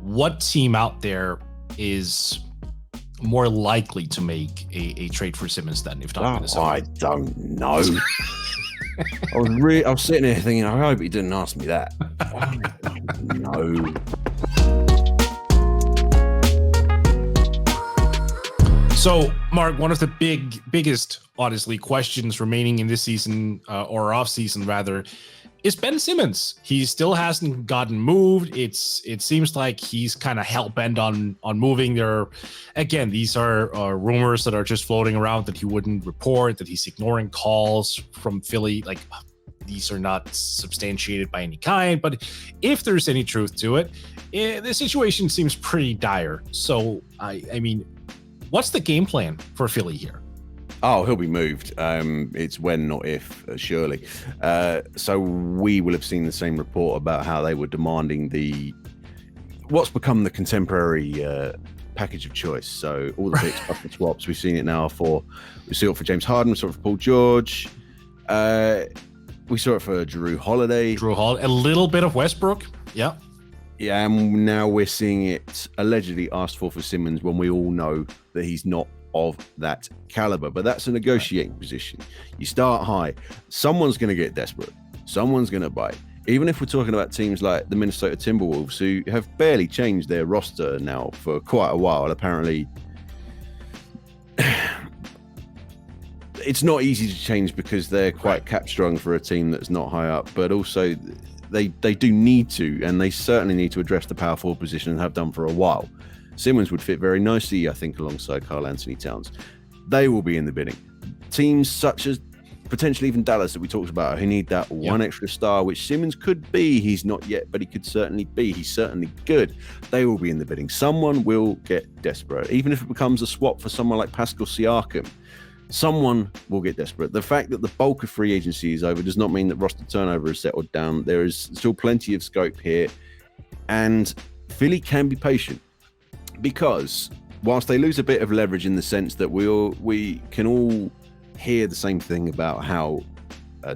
what team out there is more likely to make a trade for Simmons then, if not Minnesota? I don't know. I was sitting here thinking, I hope he didn't ask me that. I don't know. So, Mark, one of the biggest, honestly, questions remaining in this season, or off season rather, is Ben Simmons. He still hasn't gotten moved. It seems like he's kind of hell bent on moving. These are rumors that are just floating around that he wouldn't report, that he's ignoring calls from Philly. Like, these are not substantiated by any kind. But if there's any truth to it, the situation seems pretty dire. So, I mean, what's the game plan for Philly here? Oh, he'll be moved. It's when, not if, surely. So we will have seen the same report about how they were demanding what's become the contemporary package of choice. So all the picks plus the swaps. We've seen it now we saw it for James Harden, we saw it for Paul George. We saw it for Jrue Holiday. A little bit of Westbrook. Yeah. Yeah, and now we're seeing it allegedly asked for Simmons when we all know that he's not of that caliber. But that's a negotiating position. You start high. Someone's going to get desperate. Someone's going to bite. Even if we're talking about teams like the Minnesota Timberwolves, who have barely changed their roster now for quite a while. Apparently, it's not easy to change because they're quite cap strong for a team that's not high up, but also they do need to, and they certainly need to address the power forward position and have done for a while. Simmons would fit very nicely, I think, alongside Karl Anthony Towns. They will be in the bidding. Teams such as potentially even Dallas that we talked about, who need that one extra star, which Simmons could be. He's not yet, but he could certainly be. He's certainly good. They will be in the bidding. Someone will get desperate, even if it becomes a swap for someone like Pascal Siakam. Someone will get desperate. The fact that the bulk of free agency is over does not mean that roster turnover has settled down. There is still plenty of scope here, and Philly can be patient, because whilst they lose a bit of leverage in the sense that we can all hear the same thing about how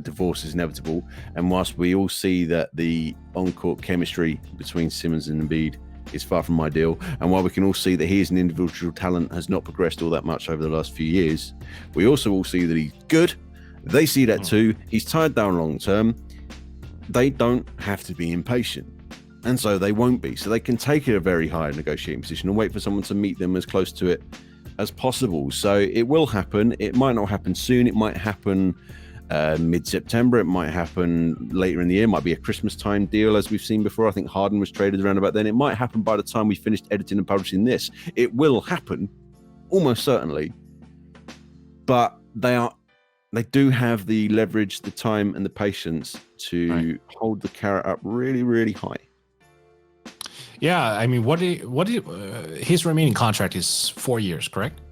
divorce is inevitable, and whilst we all see that the on-court chemistry between Simmons and Embiid is far from ideal, and while we can all see that he as an individual talent has not progressed all that much over the last few years, we also all see that he's good. They see that too. He's tied down long term. They don't have to be impatient, and so they won't be. So they can take a very high negotiating position and wait for someone to meet them as close to it as possible. So it will happen. It might not happen soon. It might happen mid-September. It might happen later in the year. It might be a Christmas time deal, as we've seen before. I think Harden was traded around about then. It might happen by the time we finished editing and publishing this. It will happen, almost certainly. But they do have the leverage, the time, and the patience to hold the carrot up really, really high. Yeah, I mean, his remaining contract is 4 years, correct?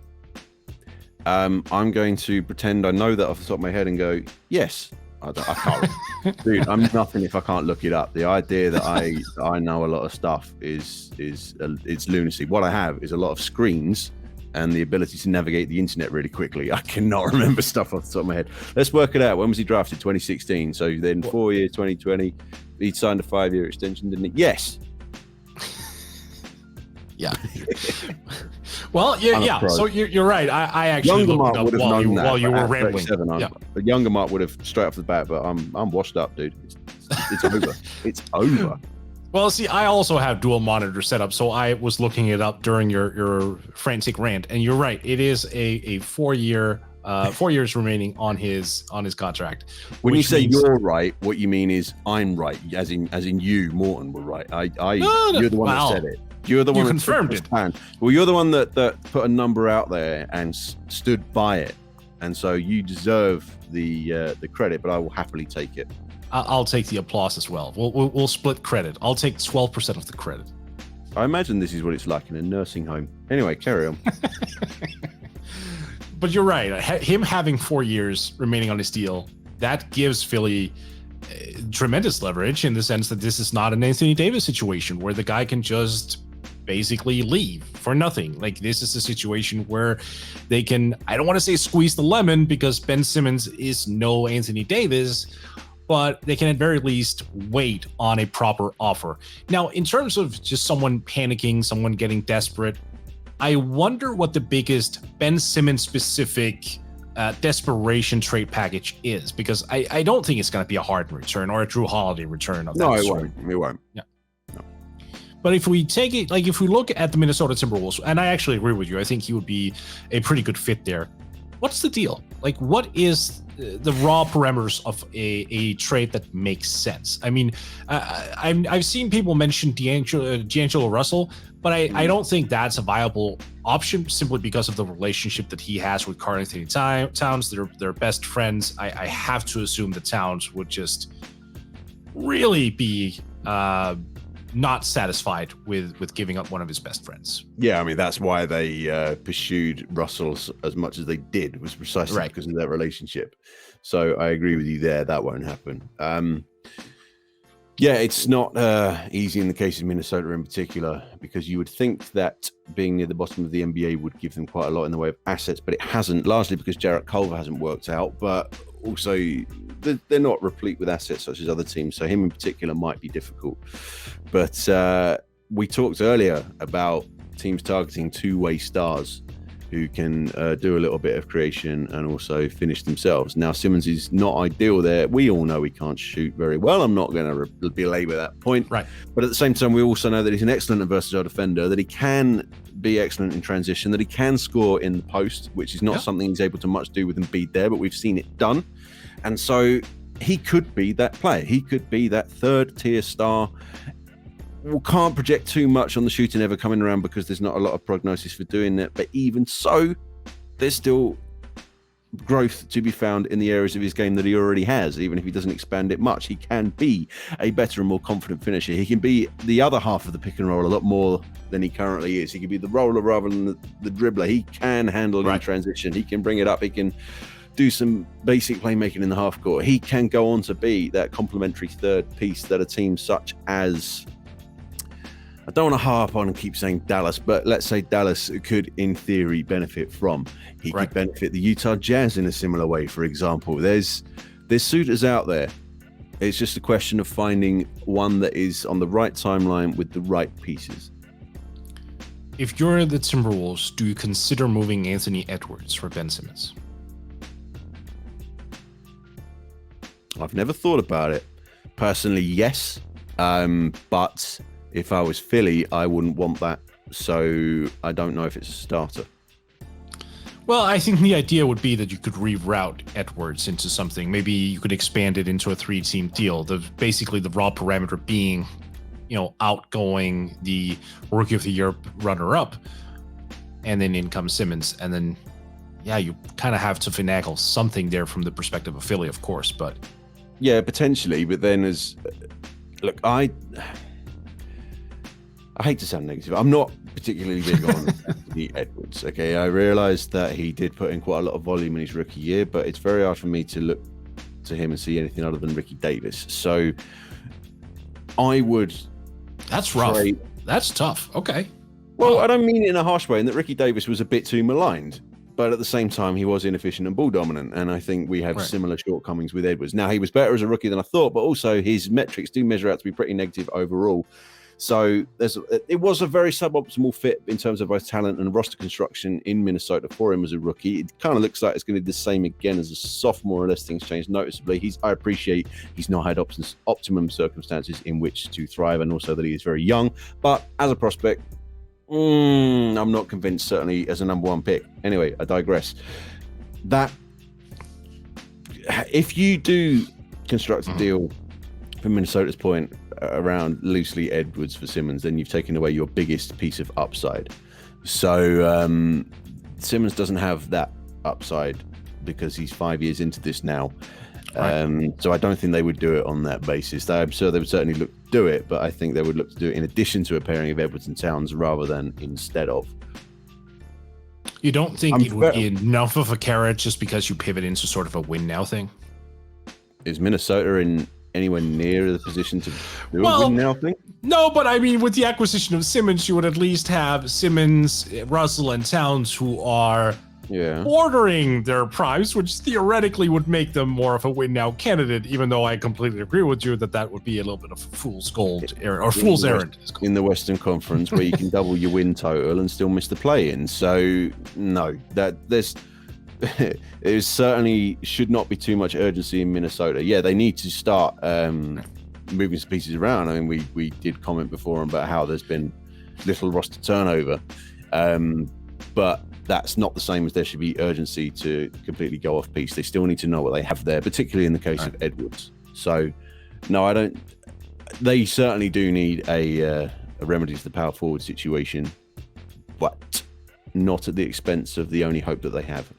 I'm going to pretend I know that off the top of my head and go, yes. I can't. Dude, I'm nothing if I can't look it up. The idea that I know a lot of stuff is it's lunacy. What I have is a lot of screens and the ability to navigate the internet really quickly. I cannot remember stuff off the top of my head. Let's work it out. When was he drafted? 2016. So then 4 years, 2020. He signed a 5-year extension, didn't he? Yes. Yeah. Well, yeah. So you're right. I actually looked it up while you were rambling. Yeah. The younger Mark would have straight off the bat, but I'm washed up, dude. It's over. It's over. Well, see, I also have dual monitor set up, so I was looking it up during your frantic rant, and you're right. It is a 4 year, 4 years remaining on his contract. When you say you're right, what you mean is I'm right, as in you, Morten, were right. You're the one that said it. You're the one that confirmed it. Well, you're the one that put a number out there and stood by it, and so you deserve the credit. But I will happily take it. I'll take the applause as well. We'll split credit. I'll take 12% of the credit. I imagine this is what it's like in a nursing home. Anyway, carry on. But you're right. Him having 4 years remaining on his deal, that gives Philly tremendous leverage in the sense that this is not an Anthony Davis situation where the guy can just basically leave for nothing. Like, this is a situation where they can, I don't want to say squeeze the lemon because Ben Simmons is no Anthony Davis, but they can at very least wait on a proper offer. Now, in terms of just someone panicking, someone getting desperate, I wonder what the biggest Ben Simmons specific desperation trade package is, because I don't think it's going to be a Harden return or a Drew Holiday return. No, it won't. It won't. Yeah. No. But if we take it, like if we look at the Minnesota Timberwolves, and I actually agree with you, I think he would be a pretty good fit there. What's the deal? Like, what is the raw parameters of a trade that makes sense? I mean, I've seen people mention D'Angelo Russell, but I don't think that's a viable option simply because of the relationship that he has with Karl-Anthony Towns. They're best friends. I have to assume that Towns would just really be not satisfied with giving up one of his best friends. Yeah, I mean, that's why they pursued Russell as much as they did, was precisely because of their relationship. So I agree with you there. That won't happen. Yeah, it's not easy in the case of Minnesota in particular, because you would think that being near the bottom of the NBA would give them quite a lot in the way of assets, but it hasn't, largely because Jarrett Culver hasn't worked out, but also they're not replete with assets such as other teams, so him in particular might be difficult. But we talked earlier about teams targeting two-way stars who can do a little bit of creation and also finish themselves. Now, Simmons is not ideal there. We all know he can't shoot very well. I'm not going to belabor that point. Right. But at the same time, we also know that he's an excellent and versatile defender, that he can be excellent in transition, that he can score in the post, which is not something he's able to much do with Embiid there, but we've seen it done. And so he could be that player. He could be that third-tier star. We can't project too much on the shooting ever coming around because there's not a lot of prognosis for doing that. But even so, there's still growth to be found in the areas of his game that he already has. Even if he doesn't expand it much, he can be a better and more confident finisher. He can be the other half of the pick and roll a lot more than he currently is. He can be the roller rather than the dribbler. He can handle in transition. He can bring it up. He can do some basic playmaking in the half court. He can go on to be that complementary third piece that a team such as, I don't want to harp on and keep saying Dallas, but let's say Dallas could, in theory, benefit from. He could benefit the Utah Jazz in a similar way, for example. There's suitors out there. It's just a question of finding one that is on the right timeline with the right pieces. If you're the Timberwolves, do you consider moving Anthony Edwards for Ben Simmons? I've never thought about it. Personally, yes. But if I was Philly, I wouldn't want that. So I don't know if it's a starter. Well, I think the idea would be that you could reroute Edwards into something. Maybe you could expand it into a 3-team deal. Basically the raw parameter being, outgoing the Rookie of the Year runner-up, and then in comes Simmons. And then, you kind of have to finagle something there from the perspective of Philly, of course. But yeah, potentially. But then I hate to sound negative. I'm not particularly big on Anthony Edwards. Okay, I realized that he did put in quite a lot of volume in his rookie year, but it's very hard for me to look to him and see anything other than Ricky Davis. So I would. That's rough. That's tough. Okay. Well, I don't mean it in a harsh way, in that Ricky Davis was a bit too maligned, but at the same time, he was inefficient and ball dominant. And I think we have similar shortcomings with Edwards. Now, he was better as a rookie than I thought, but also his metrics do measure out to be pretty negative overall. So it was a very suboptimal fit in terms of both talent and roster construction in Minnesota for him as a rookie. It kind of looks like it's going to be the same again as a sophomore unless things change noticeably. I appreciate he's not had optimum circumstances in which to thrive, and also that he is very young. But as a prospect, I'm not convinced, certainly as a number one pick. Anyway, I digress. That if you do construct a deal from Minnesota's point around loosely Edwards for Simmons, then you've taken away your biggest piece of upside. So Simmons doesn't have that upside because he's 5 years into this now. So I don't think they would do it on that basis. I'm sure they would certainly look to do it, but I think they would look to do it in addition to a pairing of Edwards and Towns rather than instead of. You don't think it would be enough of a carrot just because you pivot into sort of a win now thing? Is Minnesota in anywhere near the position to do a win now thing? No, but I mean, with the acquisition of Simmons, you would at least have Simmons, Russell, and Towns, who are bordering their primes, which theoretically would make them more of a win now candidate, even though I completely agree with you that would be a little bit of a fool's gold or fool's errand. In the Western Conference, where you can double your win total and still miss the play-in. So, no, it certainly should not be too much urgency in Minnesota. Yeah, they need to start moving some pieces around. I mean, we did comment before about how there's been little roster turnover, but that's not the same as there should be urgency to completely go off piece. They still need to know what they have there, particularly in the case of Edwards. So, no, I don't. They certainly do need a remedy to the power forward situation, but not at the expense of the only hope that they have.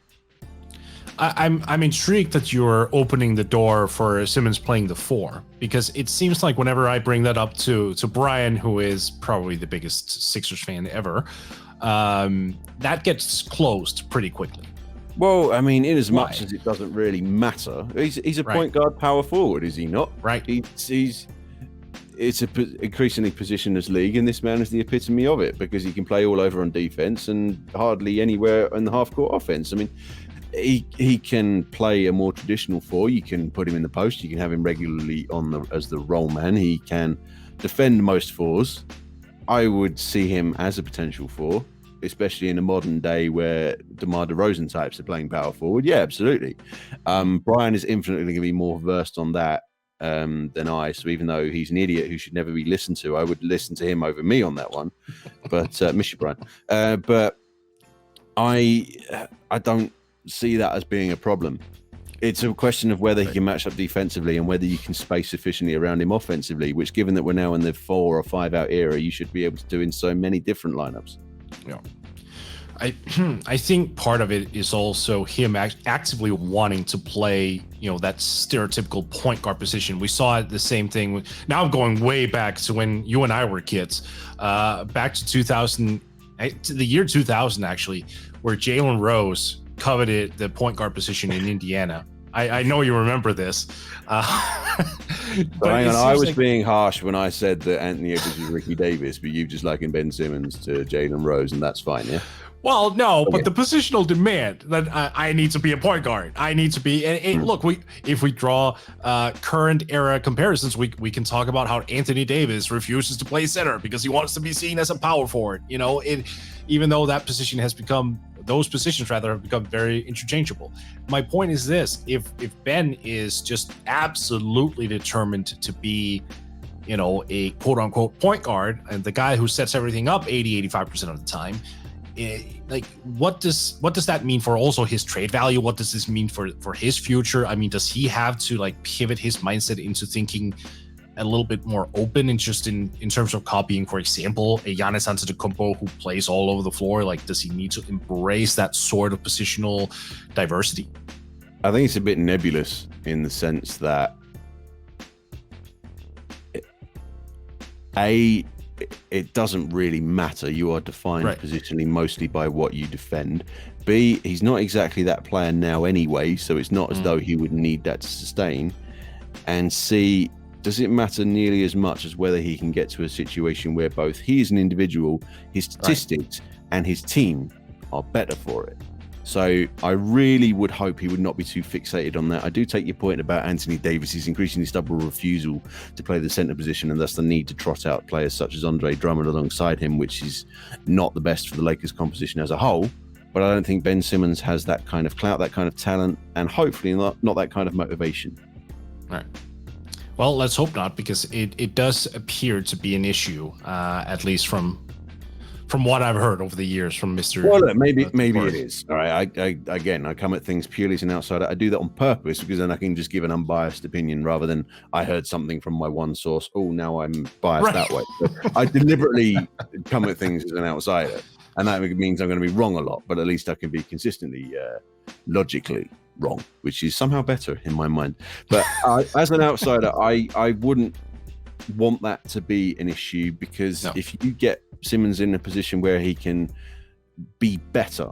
I'm intrigued that you're opening the door for Simmons playing the 4, because it seems like whenever I bring that up to Bryan, who is probably the biggest Sixers fan ever, that gets closed pretty quickly. Well, I mean, in as much as it doesn't really matter, he's a point guard power forward, is he not? Right. It's an increasingly positionless league, and this man is the epitome of it, because he can play all over on defense and hardly anywhere in the half-court offense. I mean, he can play a more traditional 4. You can put him in the post. You can have him regularly as the roll man. He can defend most 4s. I would see him as a potential 4, especially in a modern day where DeMar DeRozan types are playing power forward. Yeah, absolutely. Bryan is infinitely going to be more versed on that than I. So even though he's an idiot who should never be listened to, I would listen to him over me on that one. But miss you, Bryan. But I don't see that as being a problem. It's a question of whether he can match up defensively and whether you can space sufficiently around him offensively, which, given that we're now in the 4 or 5 out era, you should be able to do in so many different lineups. Yeah. I think part of it is also him actively wanting to play, that stereotypical point guard position. We saw the same thing. Now I'm going way back to when you and I were kids, back to 2000, to the year 2000, actually, where Jalen Rose coveted the point guard position in Indiana. I know you remember this. But hang on, I was being harsh when I said that Anthony Edwards was Ricky Davis, but you just liking Ben Simmons to Jalen Rose, and that's fine, yeah? Well, no, but the positional demand that I need to be a point guard. I need to be. And look, if we draw current era comparisons, we can talk about how Anthony Davis refuses to play center because he wants to be seen as a power forward. Even though those positions have become very interchangeable. My point is this: if Ben is just absolutely determined to be, a quote unquote point guard and the guy who sets everything up 80-85% of the time, what does that mean for also his trade value? What does this mean for his future? I mean, does he have to pivot his mindset into thinking a little bit more open and just in terms of copying, for example, a Giannis Antetokounmpo who plays all over the floor? Does he need to embrace that sort of positional diversity? I think it's a bit nebulous in the sense that it doesn't really matter. You are defined positionally mostly by what you defend. B, he's not exactly that player now anyway, so it's not as though he would need that to sustain. And C, does it matter nearly as much as whether he can get to a situation where both he as an individual, his statistics, and his team are better for it? So I really would hope he would not be too fixated on that. I do take your point about Anthony Davis's increasingly stubborn refusal to play the center position, and thus the need to trot out players such as Andre Drummond alongside him, which is not the best for the Lakers composition as a whole. But I don't think Ben Simmons has that kind of clout, that kind of talent, and hopefully not that kind of motivation. All right. Well, let's hope not, because it does appear to be an issue, at least from what I've heard over the years from Mr. Well, look, maybe it is. All right. I come at things purely as an outsider. I do that on purpose because then I can just give an unbiased opinion rather than I heard something from my one source. Oh, now I'm biased that way. So I deliberately come at things as an outsider, and that means I'm going to be wrong a lot, but at least I can be consistently, logically wrong, which is somehow better in my mind. But as an outsider, I wouldn't want that to be an issue, because if you get Simmons in a position where he can be better,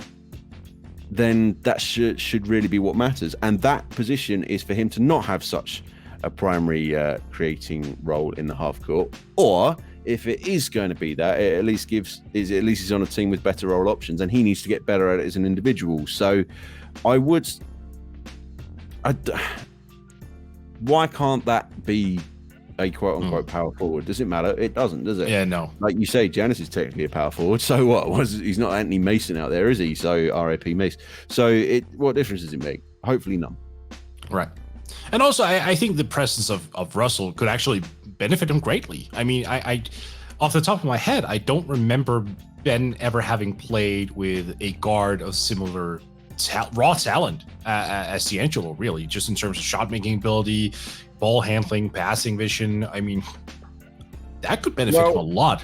then that should really be what matters. And that position is for him to not have such a primary creating role in the half court, or if it is going to be that, it at least he's on a team with better role options, and he needs to get better at it as an individual. So why can't that be a quote unquote power forward? Does it matter? It doesn't, does it? Yeah, no. Like you say, Giannis is technically a power forward. So what? He's not Anthony Mason out there, is he? So RIP Mace. So what difference does it make? Hopefully none. Right. And also, I think the presence of Russell could actually benefit him greatly. I mean, I off the top of my head, I don't remember Ben ever having played with a guard of similar raw talent as D'Angelo, really, just in terms of shot making ability, ball handling, passing vision. I mean, that could benefit him a lot.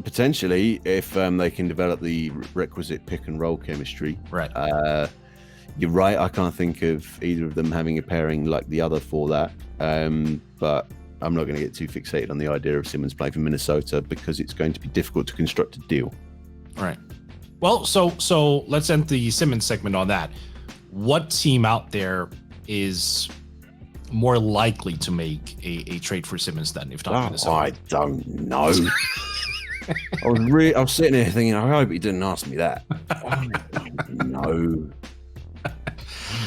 Potentially, if they can develop the requisite pick and roll chemistry. Right. You're right. I can't think of either of them having a pairing like the other for that. But I'm not going to get too fixated on the idea of Simmons playing for Minnesota because it's going to be difficult to construct a deal. Right. Well, so let's end the Simmons segment on that. What team out there is more likely to make a trade for Simmons than if not Minnesota? I don't know. I was sitting here thinking, I hope he didn't ask me that. I don't know.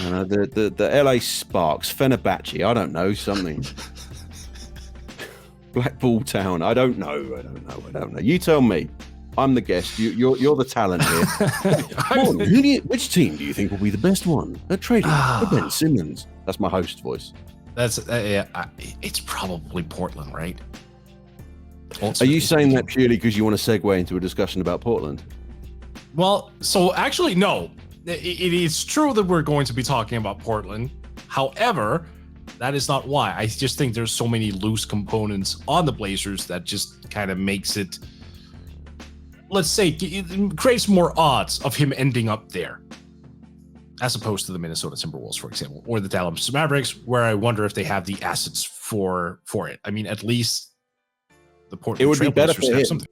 The LA Sparks, Fenerbahce, I don't know, something. Blackpool Town, I don't know. You tell me. I'm the guest. You're the talent here. Which team do you think will be the best one? A trading for Ben Simmons. That's my host voice. That's it's probably Portland, right? Are you saying that purely because you want to segue into a discussion about Portland? Well, so actually, no. It is true that we're going to be talking about Portland. However, that is not why. I just think there's so many loose components on the Blazers that just kind of makes it, let's say, it creates more odds of him ending up there, as opposed to the Minnesota Timberwolves, for example, or the Dallas Mavericks, where I wonder if they have the assets for it. I mean, at least the Portland It would be better Trailblazers for have him. something.